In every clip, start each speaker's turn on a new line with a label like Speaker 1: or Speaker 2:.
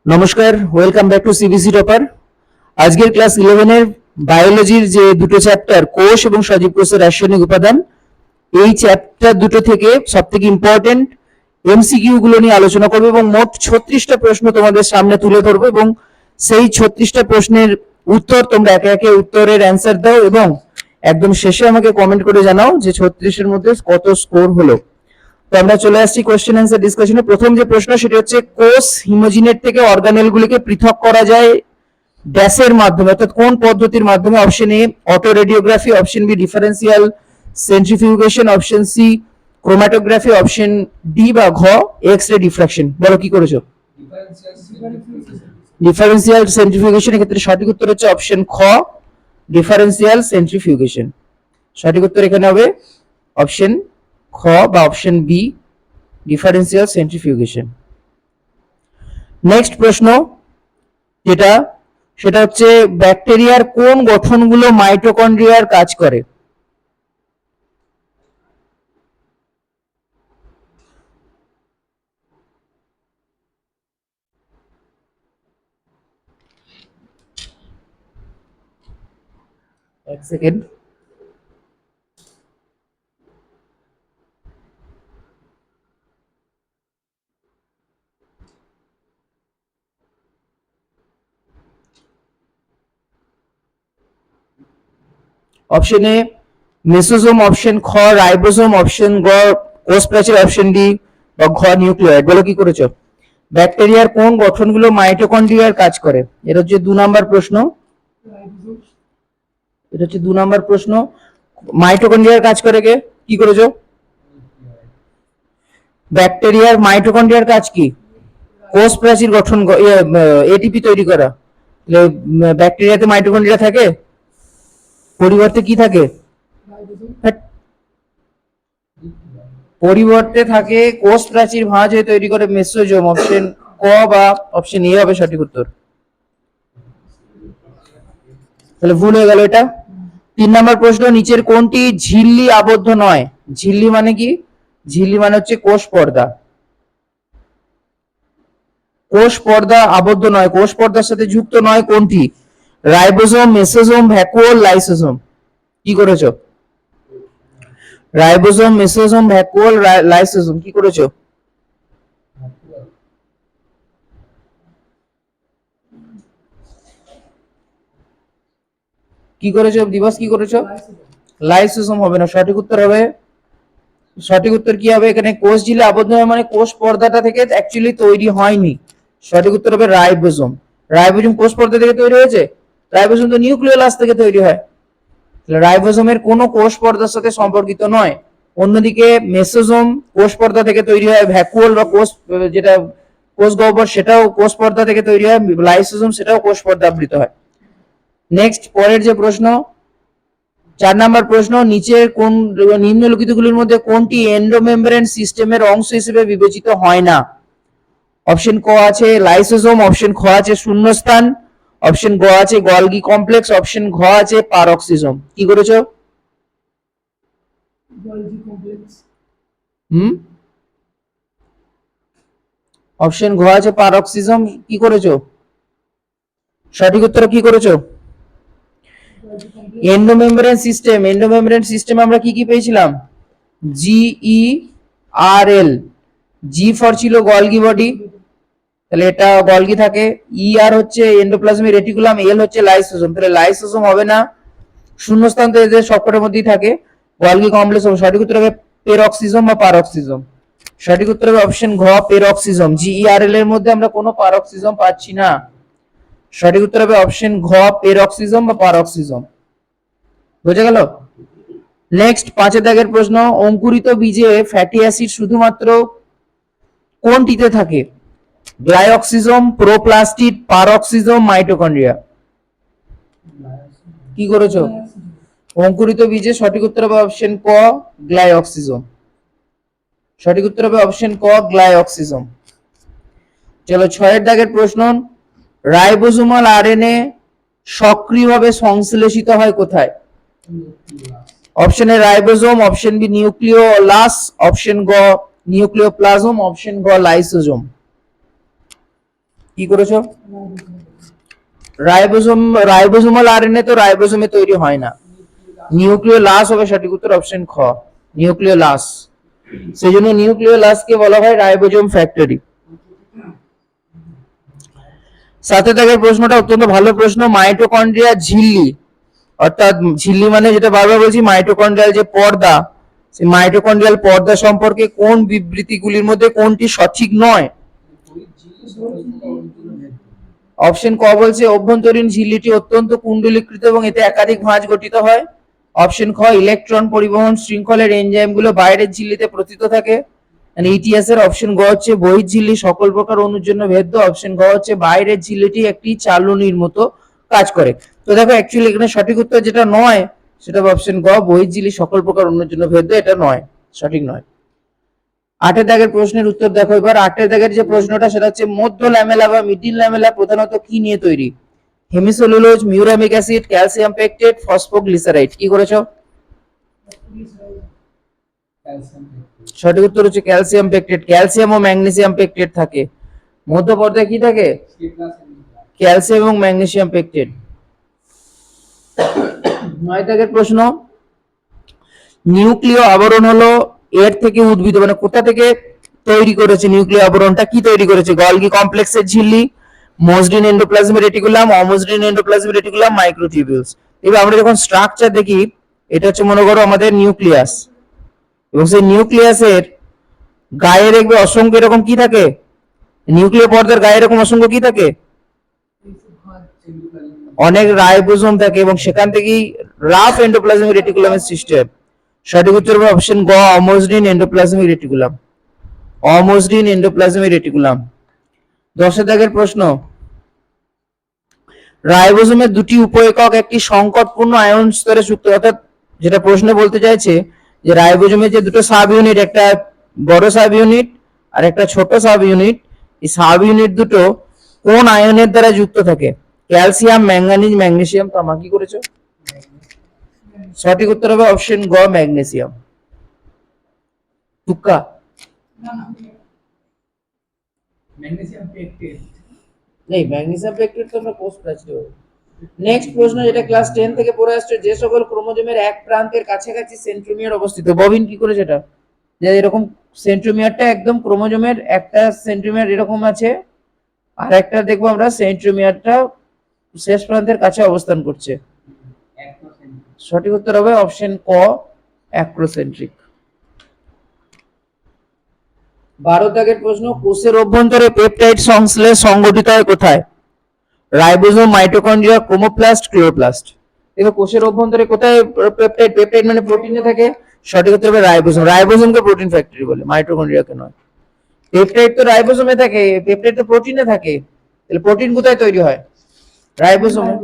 Speaker 1: নমস্কার, welcome back to CBC topper. আজকের class 11 এর বায়োলজির যে দুটো চ্যাপ্টার কোষ এবং সজীব কোষের রাসায়নিক উপাদান, এই চ্যাপ্টার দুটো থেকে সবথেকে ইম্পর্টেন্ট এমসিকিউ গুলো নিয়ে আলোচনা করব এবং মোট 36টা প্রশ্ন তোমাদের সামনে তুলে ধরবো এবং সেই 36টা প্রশ্নের উত্তর তোমরা একে একে উত্তরের অ্যান্সার দাও এবং একদম শেষে আমাকে কমেন্ট করে জানাও যে 36 এর মধ্যে কত স্কোর হলো। তো আমরা চলে আসছি কোশ্চেন অ্যান্সার ডিসকাশনে। প্রথম যে প্রশ্ন সেটা হচ্ছে কোষ হিমোজিনেট থেকে অর্গানেল গুলিকে পৃথক করা যায় ড্যাশের মাধ্যমে, অর্থাৎ কোন পদ্ধতির মাধ্যমে? Option A autoradiography, option B differential centrifugation, option C chromatography, option D বা ঘ এক্স রে ডিফ্রাকশন। বলো কি করেছো? Differential centrifugation. এক্ষেত্রে সঠিক উত্তর হচ্ছে অপশন খ ডিফারেন্সিয়াল সেন্ট্রিফিউগেশন। সঠিক উত্তর এখানে হবে অপশন খ বা option B differential centrifugation. Next প্রশ্ন সেটা হচ্ছে ব্যাকটেরিয়ার কোন গঠনগুলো মাইটোকন্ড্রিয়ার কাজ করে? এক second. Option A mesosome, option খ রাইবোজোম, অপশন গ কোষ প্রাচীর, অপশন ডি বা ঘ নিউক্লিয়েট। বলো কি করেছো? ব্যাকটেরিয়ার কোন গঠনগুলো মাইটোকন্ড্রিয়ার কাজ করে? এটা হচ্ছে 2 নাম্বার প্রশ্ন। মাইটোকন্ড্রিয়ার কাজ করে কে? কি করেছো? ব্যাকটেরিয়ার মাইটোকন্ড্রিয়ার কাজ কি? কোষ প্রাচীর গঠন, এটিপি তৈরি করা। ব্যাকটেরিয়াতে মাইটোকন্ড্রিয়া থাকে, পরিবর্তে কি থাকে? পরিবর্তে থাকে কোষ প্রাচীর ভাঁজ হয়ে তৈরি করে মেসোজোম। অপশন ক বা অপশন এ হবে সঠিক উত্তর। তাহলে ভুল হয়ে গেল এটা। 3 নম্বর প্রশ্ন, নিচের কোনটি ঝিল্লি আবদ্ধ নয়? ঝিল্লি মানে কি? ঝিল্লি মানে হচ্ছে কোষ পর্দা। কোষ পর্দা আবদ্ধ নয়, কোষ পর্দার সাথে যুক্ত নয় কোনটি? Ribosome, mesosome, vacuole, lysosome. কি করেছো? Ribosome, mesosome, vacuole, lysosome. কি করেছো? কি করেছো দিবস? কি করেছো? লাইসোজোম হবে না, সঠিক উত্তর হবে, সঠিক উত্তর কি হবে এখানে? কোষ ঝিল্লি আবদ্ধ হয় মানে কোষ পর্দাটা থেকে অ্যাকচুয়ালি তৈরি হয়নি। সঠিক উত্তর হবে রাইবোজোম। রাইবোজোম কোষ পর্দা থেকে তৈরি হয়েছে? রাইবোজোম তো নিউক্লিওলাস থেকে তৈরি হয়। রাইবোজোমের কোনো কোষ পর্দার সাথে সম্পর্কিত নয়। অন্যদিকে মেসোজোম কোষ পর্দা থেকে তৈরি হয়, ভ্যাকুওল বা কোষ যেটা কোষ গহ্বর সেটাও কোষ পর্দা থেকে তৈরি হয়, লাইসোজোম সেটাও কোষ পর্দা আবৃত হয়। নেক্সট পরের যে প্রশ্ন, 4 নাম্বার প্রশ্ন, নিচের কোন নিম্নলিখিতগুলির মধ্যে কোনটি এন্ডোমেমব্রেন সিস্টেমের অংশ হিসেবে বিবেচিত হয় না? অপশন ক আছে লাইসোজোম, অপশন খ আছে শূন্যস্থান, অপশন গ আছে গলগি কমপ্লেক্স, অপশন ঘ আছে পারক্সিজম। কি করেছো? অপশন ঘ আছে পারক্সিজম। কি করেছো? সঠিক উত্তর কি করেছো? এন্ডোমেমব্রেন সিস্টেম আমরা কি কি পেয়েছিলাম? G E R L. G for ছিল গলগি বডি, তাহলে এটা গলগি থাকে। ই আর হচ্ছে এন্ডোপ্লাজমিক রেটিকুলাম, এল হচ্ছে লাইসোজোম, তাহলে লাইসোজোম হবে না। শূন্যস্থান তো এদের সবকটার মধ্যেই থাকে। গলগি কমপ্লেক্স হবে। সঠিক উত্তর হবে পেরক্সিজম বা পারক্সিজম। সঠিক উত্তর হবে অপশন ঘ পেরক্সিজম। জিইআরএল এর মধ্যে আমরা কোনো পারক্সিজম পাচ্ছি না। সঠিক উত্তর হবে অপশন ঘ পেরক্সিজম বা পারক্সিজম। বুঝে গেল? নেক্সট 5 দাগের প্রশ্ন, অঙ্কুরিত বীজে ফ্যাটি অ্যাসিড শুধুমাত্র কোনটিতে থাকে? গ্লাইঅক্সিজম, প্রোপ্লাস্টিড, পারক্সিজম, মাইটোকন্ড্রিয়া। কি করেছো? অঙ্কুরিত বীজে সঠিক উত্তর হবে অপশন ক গ্লাইঅক্সিজম। সঠিক উত্তর হবে অপশন ক গ্লাইঅক্সিজম। চলো 6 দাগের প্রশ্ন, রাইবোজোমাল আরএনএ সক্রিয়ভাবে সংশ্লেষিত হয় কোথায়? Option A ribosome, option B nucleolus, option গ নিউক্লিওপ্লাজম, অপশন গ লাইসোজোম। কি করেছো? রাইবোজোমাল আরএনএ তো রাইবোজোমে তৈরি হয় না, নিউক্লিওলাস হবে সঠিক উত্তর, অপশন খ নিউক্লিওলাস। সেই জন্য নিউক্লিওলাসকে বলা হয় রাইবোজোম ফ্যাক্টরি। সাথে দাগের প্রশ্নটা অত্যন্ত ভালো প্রশ্ন, মাইটোকন্ড্রিয়া ঝিল্লি, অর্থাৎ ঝিল্লি মানে যেটা বারবার বলছি মাইটোকন্ড্রিয়াল যে পর্দা, সেই মাইটোকন্ড্রিয়াল পর্দা সম্পর্কে কোন বিবৃতিগুলির মধ্যে কোনটি সঠিক নয়? অপশন ক বলছে অভ্যন্তরীণ ঝিল্লিটি অত্যন্ত কুণ্ডলীকৃত এবং এতে একাধিক ভাঁজ গঠিত হয়। অপশন খ ইলেকট্রন পরিবহন শৃঙ্খলের এনজাইমগুলো বাইরের ঝিল্লিতে প্রথিত থাকে। ইটিএস এর অপশন গ হচ্ছে বহির্ঝিল্লি সকল প্রকার অণুর জন্য ভেদ্য। অপশন গ হচ্ছে বাইরের ঝিল্লিটি একটি চালনির মতো কাজ করে। তো দেখো অ্যাকচুয়ালি এখানে সঠিক উত্তর যেটা নয় সেটা অপশন গ বহির্ঝিল্লি সকল প্রকার অণুর জন্য ভেদ্য, এটা নয়, সঠিক নয়। 8 এর দাগের প্রশ্নের উত্তর দেখো এবার। 8 এর দাগের যে প্রশ্নটা সেটা হচ্ছে মধ্য ল্যামেলা বা মিডিল ল্যামেলা প্রধানত কি নিয়ে তৈরি? Hemicellulose, muramic acid, calcium pectate, phosphoglyceride. কি করেছো? সঠিক উত্তর হচ্ছে ক্যালসিয়াম পেকটেট। ক্যালসিয়াম ও ম্যাগনেসিয়াম পেকটেট থাকে মধ্য পর্দায়। কি থাকে? ক্যালসিয়াম এবং ম্যাগনেসিয়াম পেকটেট। 9 দাগের প্রশ্ন, নিউক্লিয় আবরণ হলো এর থেকে উদ্ভিদ মানে কোথা থেকে তৈরি করেছে? নিউক্লিয় আবরণটা কি তৈরি করেছে? গলগি কমপ্লেক্সের ঝিল্লি, মসৃণ এন্ডোপ্লাজমিক রেটিকুলাম, অমসৃণ এন্ডোপ্লাজমিক রেটিকুলাম, মাইক্রোটিউবিউলস। এবার আমরা যখন স্ট্রাকচার দেখি, এটা হচ্ছে মনে করো আমাদের নিউক্লিয়াস, এবং সেই নিউক্লিয়াসের গায়ে দেখবে অসংখ্য এরকম কি থাকে? নিউক্লিয় পর্দার গায়ে এরকম অসংখ্য কি থাকে? অনেক রাইবোজোম থাকে এবং সেখান থেকেই রাফ এন্ডোপ্লাজমিক রেটিকুলামের সৃষ্টি হয়। সঠিক উত্তর হবে অপশন গ অমসৃণ এন্ডোপ্লাজমিক রেটিকুলাম, অমসৃণ এন্ডোপ্লাজমিক রেটিকুলাম। 10 এর দাগের প্রশ্ন, রাইবোজোমের দুটি উপ একক একটি সংকটপূর্ণ আয়ন স্তরে যুক্ত, অর্থাৎ যেটা প্রশ্নে বলতে চাইছে যে রাইবোজোমের যে দুটো সাব ইউনিট, একটা বড় সাব ইউনিট আর একটা ছোট সাব ইউনিট, এই সাব ইউনিট দুটো কোন আয়নের দ্বারা যুক্ত থাকে? ক্যালসিয়াম, ম্যাঙ্গানিজ, ম্যাগনেসিয়াম, তামা। কি করেছো? সঠিক উত্তর হবে অপশন গ ম্যাগনেসিয়াম। তুক্কা? ম্যাগনেসিয়াম পেকটেট নেই, ম্যাগনেসিয়াম পেকটেট তো আমরা পোস্ট প্রাচীর। নেক্সট প্রশ্ন যেটা ক্লাস 10 থেকে পড়ে আসছে, যে সকল ক্রোমোজোমের এক প্রান্তের কাছাকাছি সেন্ট্রোমিয়ার অবস্থিত। ববিন কি করেছে এটা? যে এরকম সেন্ট্রোমিয়ারটা একদম ক্রোমোজোমের একটা সেন্ট্রোমিয়ার এরকম আছে, আর একটা দেখবো আমরা সেন্ট্রোমিয়ারটা শেষ প্রান্তের কাছে অবস্থান করছে। সঠিক উত্তর হবে অপশন ক অ্যাক্রোসেন্ট্রিক। 12 দাগের প্রশ্ন, কোষের অভ্যন্তরে পেপটাইড সংশ্লেষ সংঘটিত হয় কোথায়? Ribosome, mitochondria, chromoplast, chloroplast. দেখো কোষের অভ্যন্তরে কোথায় পেপটাইড? পেপটাইড মানে প্রোটিনে থাকে। সঠিক উত্তর হবে রাইবোজোম। রাইবোজোমকে প্রোটিন ফ্যাক্টরি বলে, মাইটোকন্ড্রিয়াকে নয়। পেপটাইড তো রাইবোজোমে থাকে, পেপটাইড তো প্রোটিনে থাকে, তাহলে প্রোটিন কোথায় তৈরি হয়? রাইবোজোমে।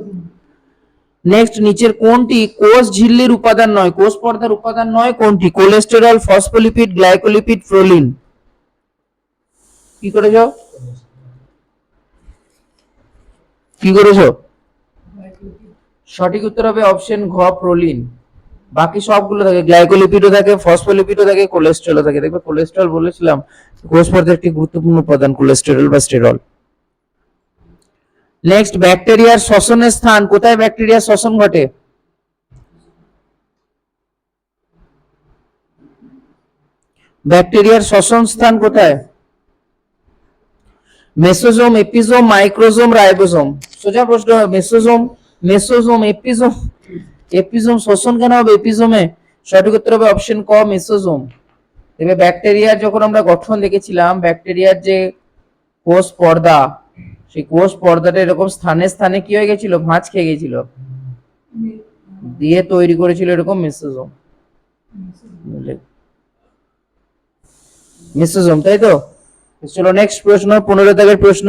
Speaker 1: নেক্সট, নিচের কোনটি কোষ ঝিল্লির উপাদান নয়, কোষ পর্দার উপাদান নয় কোনটি? Cholesterol, phospholipid, glycolipid, proline. কি করেছো? কি করেছো? সঠিক উত্তর হবে অপশন ঘ প্রোলিন। বাকি সবগুলো থাকে, গ্লাইকোলিপিডও থাকে, ফসফোলিপিডও থাকে, কোলেস্টেরলও থাকে। দেখবে কোলেস্টেরল বলেছিলাম কোষ পর্দার একটি গুরুত্বপূর্ণ উপাদান কোলেস্টেরল বা স্টেরল। নেক্সট, ব্যাকটেরিয়ার শ্বসনের স্থান কোথায়? ব্যাকটেরিয়ার শ্বসন ঘটে? ব্যাকটেরিয়ার শ্বসন স্থান কোথায়? Mesosome, episome, microsome, ribosome. সোজা প্রশ্ন। Mesosome, mesosome, এপিজোম। এপিজোম শ্বসন কেন হবে এপিজোমে? সঠিক উত্তর হবে অপশন ক মেসোজোম। তবে ব্যাকটেরিয়ার যখন আমরা গঠন দেখেছিলাম, ব্যাকটেরিয়ার যে কোষ পর্দা, সেই কোষ পর্দাটা এরকম স্থানে স্থানে কি হয়ে গেছিল? ভাঁজ খেয়ে গেছিল, দিয়ে তৈরি করেছিল এরকম মেসোজোম। মেসোজোম, তাই তো? চলো নেক্সট প্রশ্ন, 15 দাগের প্রশ্ন।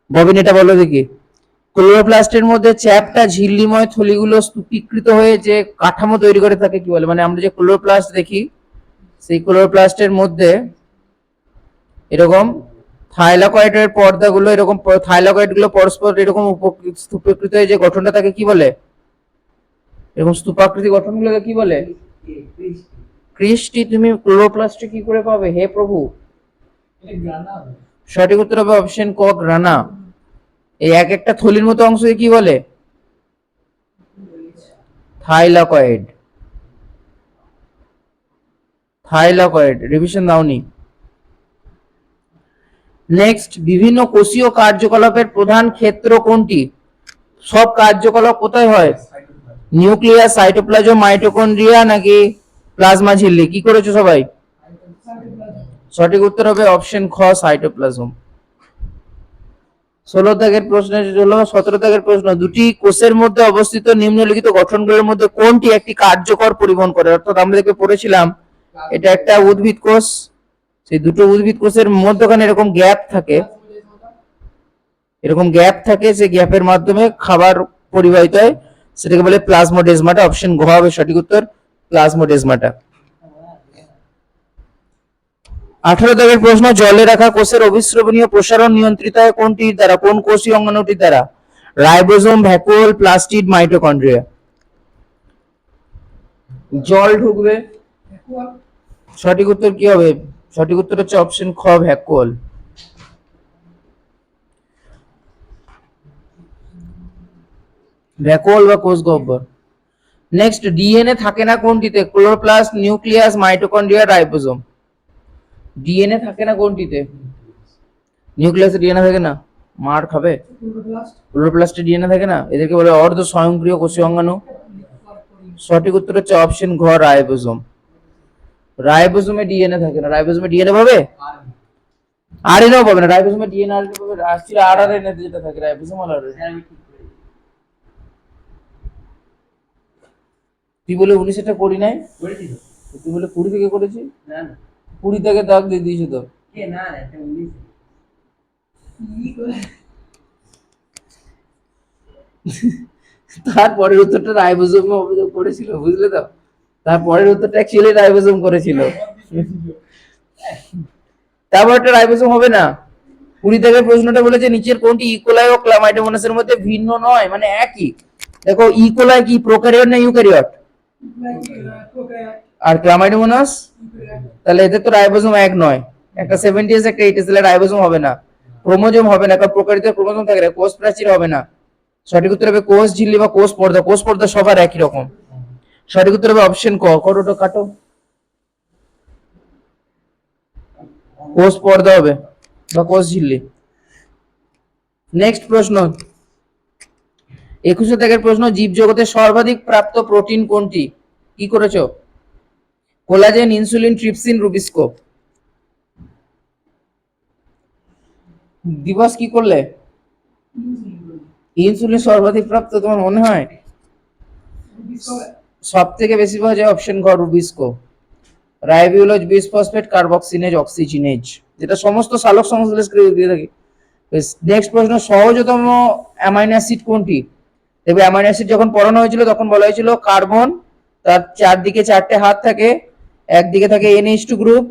Speaker 1: ববিন এটা বলো দেখি। ক্লোরোপ্লাস্টের মধ্যে চ্যাপ্টা ঝিল্লিময় থলিগুলো স্তূপীকৃত হয়ে যে কাঠামো তৈরি করে থাকে কি বলে? মানে আমরা যে ক্লোরোপ্লাস্ট দেখি, সেই ক্লোরোপ্লাস্টের মধ্যে এরকম থাইলাকয়েডের পর্দাগুলো, এরকম থাইলাকয়েড গুলো পরস্পর এরকম স্তূপীকৃত হয়ে যে গঠনটা থাকে কি বলে? এরকম স্তূপাকৃতি গঠনগুলোকে কি বলে? ক্রিস্টি। তুমি ক্লোরোপ্লাস্টে কি করে পাবে হে প্রভু? সঠিক উত্তর হবে অপশন ক গ্রানা। এই এক একটা থলির মতো অংশকে কি বলে? থাইলাকয়েড। থাইলাকয়েড, রিভিশন দাওনি। নেক্সট, বিভিন্ন কোষীয় কার্যকলাপের প্রধান ক্ষেত্র কোনটি? সব কার্যকলাপ কোথায় হয়? নিউক্লিয়াস, সাইটোপ্লাজম, মাইটোকন্ড্রিয়া নাকি প্লাজমা ঝিল্লি? কি করেছো সবাই? সঠিক উত্তর হবে অপশন খ সাইটোপ্লাজম। 16 দাগের প্রশ্ন হলো 17 দাগের প্রশ্ন, দুটি কোষের মধ্যে অবস্থিত নিম্নলিখিত গঠনগুলোর মধ্যে কোনটি একটি কার্যকর পরিবহন করে? অর্থাৎ আমরা দেখে পড়েছিলাম এটা একটা উদ্ভিদ কোষ, সেই দুটো উদ্ভিদ কোষের মধ্যখানে এরকম গ্যাপ থাকে, সেই গ্যাপের মাধ্যমে খাবার পরিবাহিত হয়, সেটাকে বলে প্লাজমোডেজমাটা। অপশন ঘ হবে সঠিক উত্তর, প্লাজমোডেজমাটা। 18 দাগের প্রশ্ন, জলে রাখা কোষের অভিস্রবণীয় প্রসারণ নিয়ন্ত্রিত হয় কোনটির দ্বারা? কোন কোষীয় অঙ্গাণুটির দ্বারা? Ribosome, vacuole, plastid, mitochondria? জল ঢুকবে, সঠিক উত্তর কি হবে? সঠিক উত্তর হচ্ছে অপশন খ ভ্যাকুওল। ভ্যাকুওল বা কোষ গহ্বর। নেক্সট, ডিএনএ থাকে না কোনটিতে? Chloroplast, nucleus, mitochondria, ribosome? DNA থাকে না কোনটিতে? নিউক্লিয়াসে ডিএনএ থাকে না, মার খাবে। ক্লোরোপ্লাস্টে ডিএনএ থাকে না, এদেরকে বলে অর্ধ স্বয়ংক্রিয় কোষীয় অঙ্গাণু। সঠিক উত্তর হচ্ছে অপশন ঘ রাইবোসোম। রাইবোসোমে ডিএনএ থাকে না, রাইবোসোমে ডিএনএ পাবে, আরএনএও পাবে না। রাইবোসোমে ডিএনএ আরএনএ পাবে, আসলে আরআরএনএ যেটা থাকে রাইবোসোম আর আরআরএনএ। তুই বলে 19 এটা করি নাই, তুই বলে 20 থেকে করেছি, না না 20 থেকে দাগ দিয়ে দিয়েছি তো কে, না না এটা 19 তারপরের উত্তরটা রাইবোসোম অভিযোগ করেছিল, বুঝলে তো? তারপরের উত্তরটা অ্যাকচুয়ালি রাইবোসোম করেছিল, তারপর একটা রাইবোসোম হবে না। 20 থেকে প্রশ্নটা বলেছে নিচের কোনটি ইকোলাই ও ক্লামাইডোমোনাসের মধ্যে ভিন্ন নয়, মানে একই। দেখো ইকোলাই কি প্রোক্যারিওট না ইউক্যারিওট? আর ক্লামাইডোমোনাস? তাহলে এদের তো রাইবোসোম এক নয়, একটা 70s একটা 80s, তাহলে রাইবোসোম হবে না, ক্রোমোজোম হবে না, কারণ প্রোক্যারিওটে ক্রোমোজোম থাকে না, কোষ প্রাচীর হবে না। সঠিক উত্তর হবে কোষ ঝিল্লি বা কোষ পর্দা। কোষ পর্দা সবার একই রকম। সঠিক উত্তর হবে অপশন ক, করোটো কাটো, কোষ পর্দা হবে বা কোষ ঝিল্লি। নেক্সট প্রশ্ন, 21 দাগের প্রশ্ন, জীবজগতে সর্বাধিক প্রাপ্ত প্রোটিন কোনটি? কি করেছো? Collagen, insulin, trypsin, rubisco? দিবস কি করলে? ইনসুলিন সর্বাধিক প্রাপ্ত তোমার মনে হয়? সব থেকে বেশি পাওয়া যায় অপশন ঘ রুবিস্কো। রাইবোলোজ, বিসফসফেট, কার্বক্সিনেজ, অক্সিজিনেজ, যেটা সমস্ত সালোক সংশ্লেষকে দিয়ে থাকে। নেক্সট প্রশ্ন, সহজতম অ্যামাইনো অ্যাসিড কোনটি? দেখবে অ্যামাইনো অ্যাসিড যখন পড়ানো হয়েছিল তখন বলা হয়েছিল কার্বন, তার চারদিকে চারটে হাত থাকে, একদিকে থাকে NH2 গ্রুপ,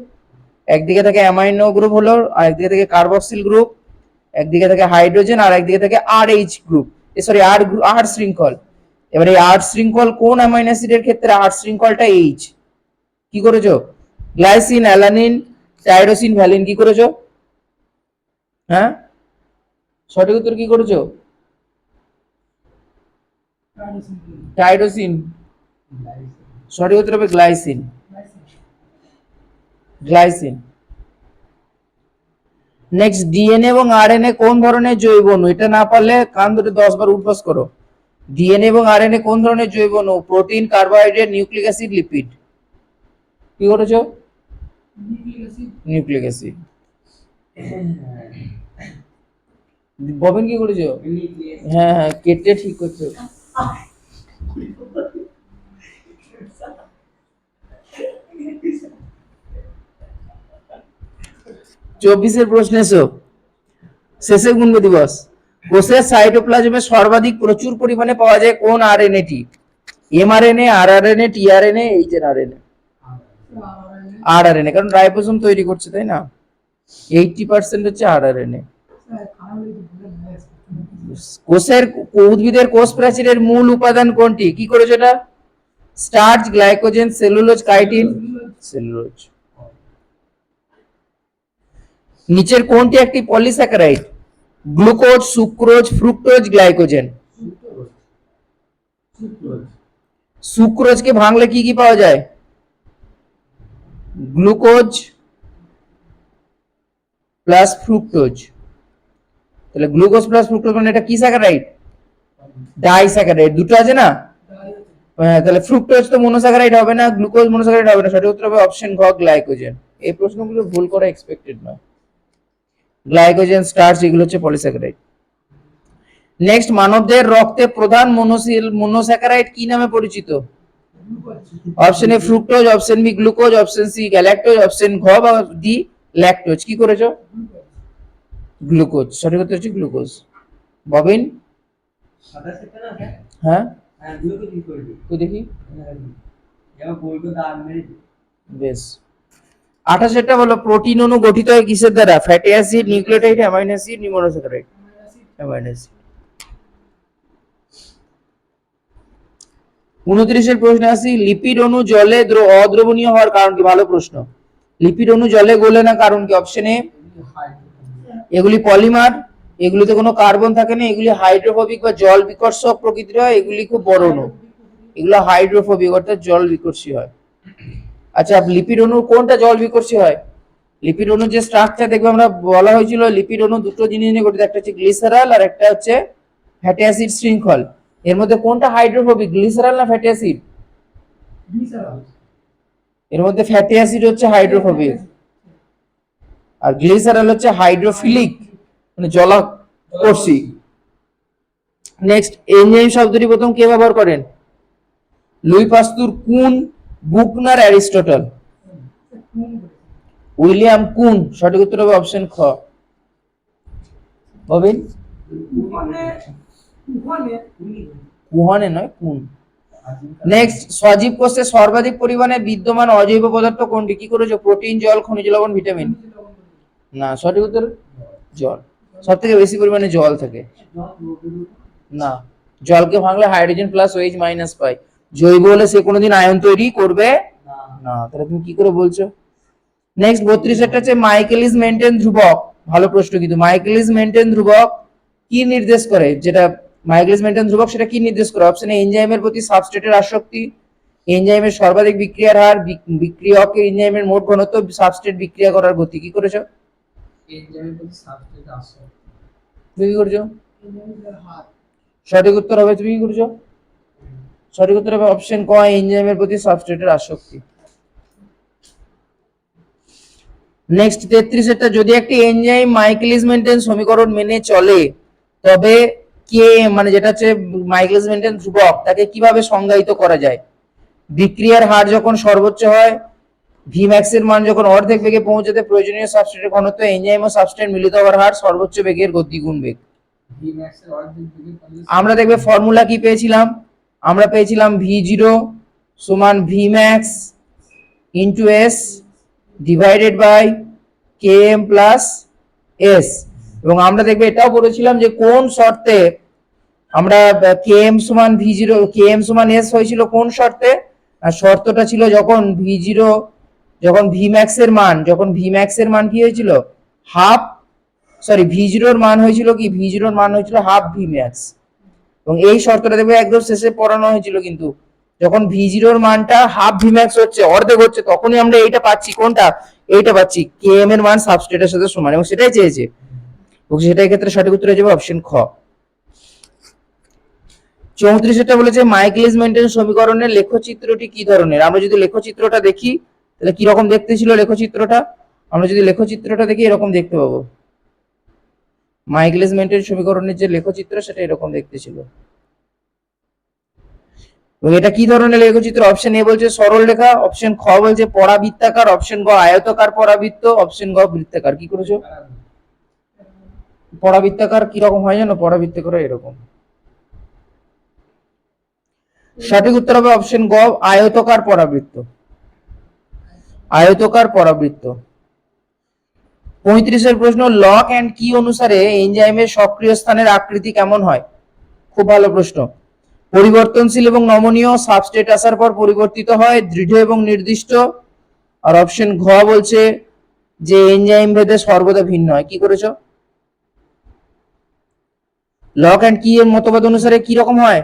Speaker 1: একদিকে থাকে অ্যামাইনো গ্রুপ হলো, আর একদিকে থাকে কার্বক্সিল গ্রুপ, একদিকে থাকে হাইড্রোজেন, আর একদিকে থাকে RH গ্রুপ, সরি আর শৃঙ্খল। এবারে এই আর শৃঙ্খল কোন অ্যামাইনো অ্যাসিডের ক্ষেত্রে আর শৃঙ্খলটা H? কি করেছো? Glycine, alanine, tyrosine, valine? কি করেছো? হ্যাঁ, সঠিক উত্তর কি করেছো? টাইরোসিন। সঠিক উত্তর হবে গ্লাইসিন। গ্লাইসিন। নেক্সট, ডিএনএ এবং আরএনএ কোন ধরনের জৈব অণু? এটা না পারলে কান ধরে 10 বার উঠবাস করো। ডিএনএ এবং আরএনএ কোন ধরনের জৈব অণু? Protein, carbohydrate, nucleic acid, lipid? কি করেছো? Nucleic acid. ববিন কি করেছো? হ্যাঁ হ্যাঁ, কেটে ঠিক করছো। 24 প্রশ্ন এসো, শেষে গুনবে দিবস। কোষের সাইটোপ্লাজমে সর্বাধিক প্রচুর পরিমাণে পাওয়া যায় কোন আরএনএটি? MRNA, rRNA, tRNA, hRNA? RRNA, কারণ রাইবোসোম তৈরি করছে, তাই না? 80% হচ্ছে আরআরএনএ। কোষের উদ্ভিদের কোষ প্রাচীরের মূল উপাদান কোনটি? কি করেছে এটা? Starch, glycogen, cellulose, chitin? Cellulose. নিচের কোনটি একটি polysaccharide? Glucose, sucrose, fructose, glycogen. সুক্রোজকে ভাঙলে কি কি পাওয়া যায়? Glucose plus fructose. তাহলে গ্লুকোজ প্লাস ফ্রুক্টোজ মানে এটা কি স্যাকারাইড? ডাইস্যাকারাইড। দুটো আছে না? হ্যাঁ, তাহলে ফ্রুক্টোজ তো মনোস্যাকারাইড হবে না, গ্লুকোজ মনোস্যাকারাইড হবে না, সঠিক উত্তর হবে অপশন ঘ গ্লাইকোজেন। এই প্রশ্নগুলো ভুল করা এক্সপেক্টেড নয়। গ্লাইকোজেন, স্টার্চ এগুলো হচ্ছে পলিস্যাকারাইড। নেক্সট, মানবদের রক্তে প্রধান মনোস্যাকারাইড কি নামে পরিচিত? Option A fructose, option B glucose, option C galactose, option ঘ বা ডি ল্যাকটোজ। কি করেছো? গ্লুকোজ। সঠিক উত্তর হচ্ছে গ্লুকোজ। ববিন? হ্যাঁ তো দেখি বেশ। 28টা বলো, প্রোটিন অণু গঠিত হয় কিসের দ্বারা? Fatty acid, nucleotide, amino acid, monosaccharide. Amino acid. 29 এর প্রশ্ন আসি, লিপিড অণু জলে অদ্রবণীয় হওয়ার কারণ কি? ভালো প্রশ্ন। লিপিড অণু জলে গলে না, কারণ কি? অপশন এ এগুলি পলিমার, এগুলিতে কোনো কার্বন থাকে না, এগুলি হাইড্রোফোবিক বা জল বিকর্ষক প্রকৃতির হয়, এগুলি খুব বড় অণু, এগুলো হাইড্রোফোবিক অর্থাৎ জল বিকর্ষী হয়। আচ্ছা, লিপিড অণু কোনটা জল বিকর্ষী হয়? লিপিড অণুর যে স্ট্রাকচার দেখবে, আমরা বলা হয়েছিল লিপিড অণু দুটো জিনিস নিয়ে গঠিত, একটা হচ্ছে গ্লিসারল আর একটা হচ্ছে ফ্যাটি অ্যাসিড শৃঙ্খল। এর মধ্যে কোনটা হাইড্রোফোবিক, গ্লিসারল না ফ্যাটি অ্যাসিড? এর মধ্যে ফ্যাটি অ্যাসিড হচ্ছে হাইড্রোফোবিক আর গ্লিসারল হচ্ছে হাইড্রোফিলিক, মানে জলাকর্ষী। নেক্সট, এনজাইম শব্দটি প্রথম কে ব্যবহার করেন? লুই পাস্তুর, কুন, বুকনার, অ্যারিস্টটল। উইলিয়াম কুন। সঠিক উত্তর হবে অপশন খ। ববিন? কুহানে নয়, কুন। নেক্সট, সজীব কোষে সর্বাধিক পরিমাণে বিদ্যমান অজৈব পদার্থ কোনটি? কি করেছো? প্রোটিন, জল, খনিজ লবণ, ভিটামিন। না, সঠিক উত্তর জল। সব থেকে বেশি পরিমাণে জল থাকে। না, জলকে ভাঙলে হাইড্রোজেন প্লাস ওএইচ মাইনাস পাই। জৈব হলে সে কোনোদিন আয়ন তৈরি করবে না। তাহলে তুমি কি করে বলছো? নেক্সট, 32 হচ্ছে মাইকেলিস মেন্টেন ধ্রুবক। ভালো প্রশ্ন, কিন্তু মাইকেলিস মেন্টেন ধ্রুবক কি নির্দেশ করে? যেটা মাইকেলিস মেন্টেন ধ্রুবক সেটা কি নির্দেশ করে? অপশন এ এনজাইমের প্রতি সাবস্ট্রেটের আসক্তি, এনজাইমের সর্বাধিক বিক্রিয়ার হার, বিক্রিয়কের এনজাইমের মোট ঘনত্ব, সাবস্ট্রেট বিক্রিয়া করার গতি। কি করেছো? এনজাইমের প্রতি সাবস্ট্রেটের আসক্তি। তুমি কি করেছো? সঠিক উত্তর হবে, তুমি কি করেছো? সঠিক উত্তর হবে অপশন ক, এনজাইমের প্রতি সাবস্ট্রেটের আসক্তি। নেক্সট, 33 যদি একটি এনজাইম মাইকেলিস মেন্টেন সমীকরণ মেনে চলে, তবে কে, মানে যেটা হচ্ছে মাইকেলিস মেন্টেন ধ্রুবক, তাকে কিভাবে সংজ্ঞায়িত করা যায়? বিক্রিয়ার হার যখন সর্বোচ্চ হয়, ভি ম্যাক্স এর মান যখন অর্ধেক বেগে পৌঁছাতে প্রয়োজনীয় সাবস্ট্রেটের ঘনত্ব, এনজাইম ও সাবস্ট্রেট মিলিত হওয়ার হার, সর্বোচ্চ বেগের গতি গুণ বেগ। আমরা দেখবে ফর্মুলা কি পেয়েছিলাম? আমরা পেয়েছিলাম v0 সমান vmax into s divided by km plus s। এবং আমরা দেখবে এটাও বলেছিলাম যে কোন শর্তে আমরা km সমান v0 km সমান s হয়েছিল, কোন শর্তে? আর শর্তটা ছিল যখন v0 যখন vmax এর মান কি হয়েছিল? হাফ, সরি v0 এর মান হয়েছিল কি? v0 এর মান হয়েছিল হাফ vmax। এবং এই শর্তটা দেখবে একদম শেষে পড়ানো হয়েছিল, কিন্তু যখন v0 এর মানটা হাফ vmax হচ্ছে, অর্ধেক হচ্ছে, তখনই আমরা এইটা পাচ্ছি। কোনটা? এইটা পাচ্ছি, km এর মান সাবস্ট্রেটের সাথে সমান, এবং সেটাই চেয়েছে। এবং সেটাই ক্ষেত্রে সঠিক উত্তর হয়ে যাবে অপশন খ। 34টা বলেছে মাইকেলিস মেন্টেন সমীকরণের লেখচিত্রটি কি ধরনের? আমরা যদি লেখচিত্রটা দেখি তাহলে কি রকম দেখতে ছিল লেখচিত্রটা? আমরা যদি লেখচিত্রটা দেখি এরকম দেখতে পাবো। মাইকেলিস মেন্টেন সমীকরণের যে লেখচিত্র সেটা এরকম দেখতে ছিল। এবং এটা কি ধরনের লেখচিত্র? অপশন এ বলছে সরল রেখা, অপশন খ বলছে পরাবৃত্তাকার, অপশন গ আয়তাকার পরাবৃত্ত, অপশন গ বৃত্তাকার। কি করেছো? পরাবৃত্তাকার কি রকম হয় জানো? পরাবৃত্তাকার এরকম। সঠিক উত্তর হবে অপশন গ আয়তাকার পরাবৃত্ত। আয়তাকার পরাবৃত্ত। 35 প্রশ্ন, লক এন্ড কি অনুসারে এনজাইমের সক্রিয় স্থানের আকৃতি কেমন হয়? খুব ভালো প্রশ্ন। পরিবর্তনশীল এবং নমনীয়, সাবস্ট্রেট আসার পর পরিবর্তিত হয়, দৃঢ় এবং নির্দিষ্ট। আর অপশন ঘ বলছে যে এনজাইম ভেদে সর্বদা ভিন্ন হয়। কি করেছো? লক অ্যান্ড কি এর মতবাদ অনুসারে কি রকম হয়?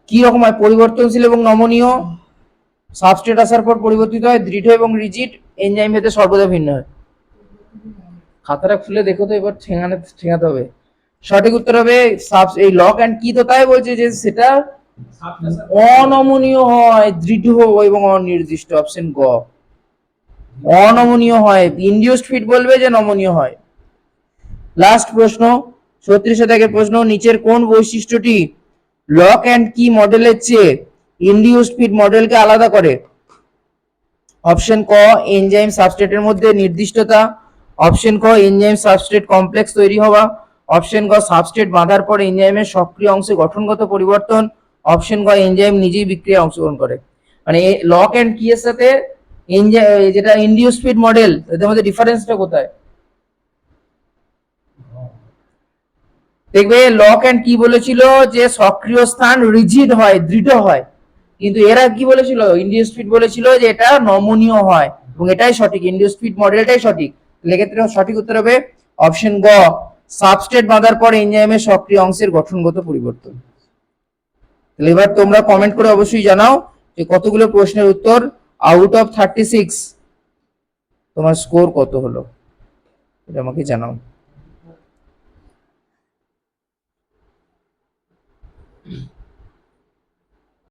Speaker 1: কি রকম হয়? পরিবর্তনশীল এবং নমনীয়, সাবস্ট্রেট আসার পর পরিবর্তিত হয়, দৃঢ় এবং রিজিড, এনজাইম ভেদে সর্বদা ভিন্ন হয়। খাতাটা খুলে দেখো তো, এবার ঠেঙাতে হবে। সঠিক উত্তর হবে এই লক অ্যান্ড কি তো তাই বলছে যে সেটা অনমনীয় হয়, দৃঢ় এবং অনির্দিষ্ট। অপশন গ, অনমনীয় হয়। ইনডিউসড ফিট বলবে যে নমনীয় হয়। লাস্ট প্রশ্ন, 36 শতকের প্রশ্ন, নিচের কোন বৈশিষ্ট্যটি লক অ্যান্ড কি মডেলের চেয়ে ইনডিউসড ফিট মডেলকে আলাদা করে? অপশন ক, এনজাইম সাবস্ট্রেটের মধ্যে নির্দিষ্টতা। অপশন ক, এনজাইম সাবস্ট্রেট কমপ্লেক্স তৈরি হওয়া। অপশন ক, সাবস্ট্রেট বাঁধার পর এনজাইমের সক্রিয় অংশে গঠনগত পরিবর্তন। অপশন ক, এনজাইম নিজেই বিক্রিয়ায় অংশগ্রহণ করে। মানে লক অ্যান্ড কি এর সাথে যেটা ইনডিউস ফিট মডেল, এদের মধ্যে ডিফারেন্সটা কোথায়? দেখবে লক অ্যান্ড কি বলেছিল যে সক্রিয় স্থান রিজিড হয়, দৃঢ় হয়, কিন্তু এরা কি বলেছিল, ইনডিউস ফিট বলেছিল যে এটা নমনীয় হয়। এবং এটাই সঠিক, ইনডিউস ফিট মডেলটাই সঠিক। এক্ষেত্রে সঠিক উত্তর হবে অপশন গ, সাবস্ট্রেট বাঁধার পর এনজাইমের সক্রিয় অংশের গঠনগত পরিবর্তন। এবার তোমরা কমেন্ট করে অবশ্যই জানাও যে কতগুলো প্রশ্নের উত্তর আউট অফ 36 তোমার স্কোর কত হলো, এটা আমাকে জানাও।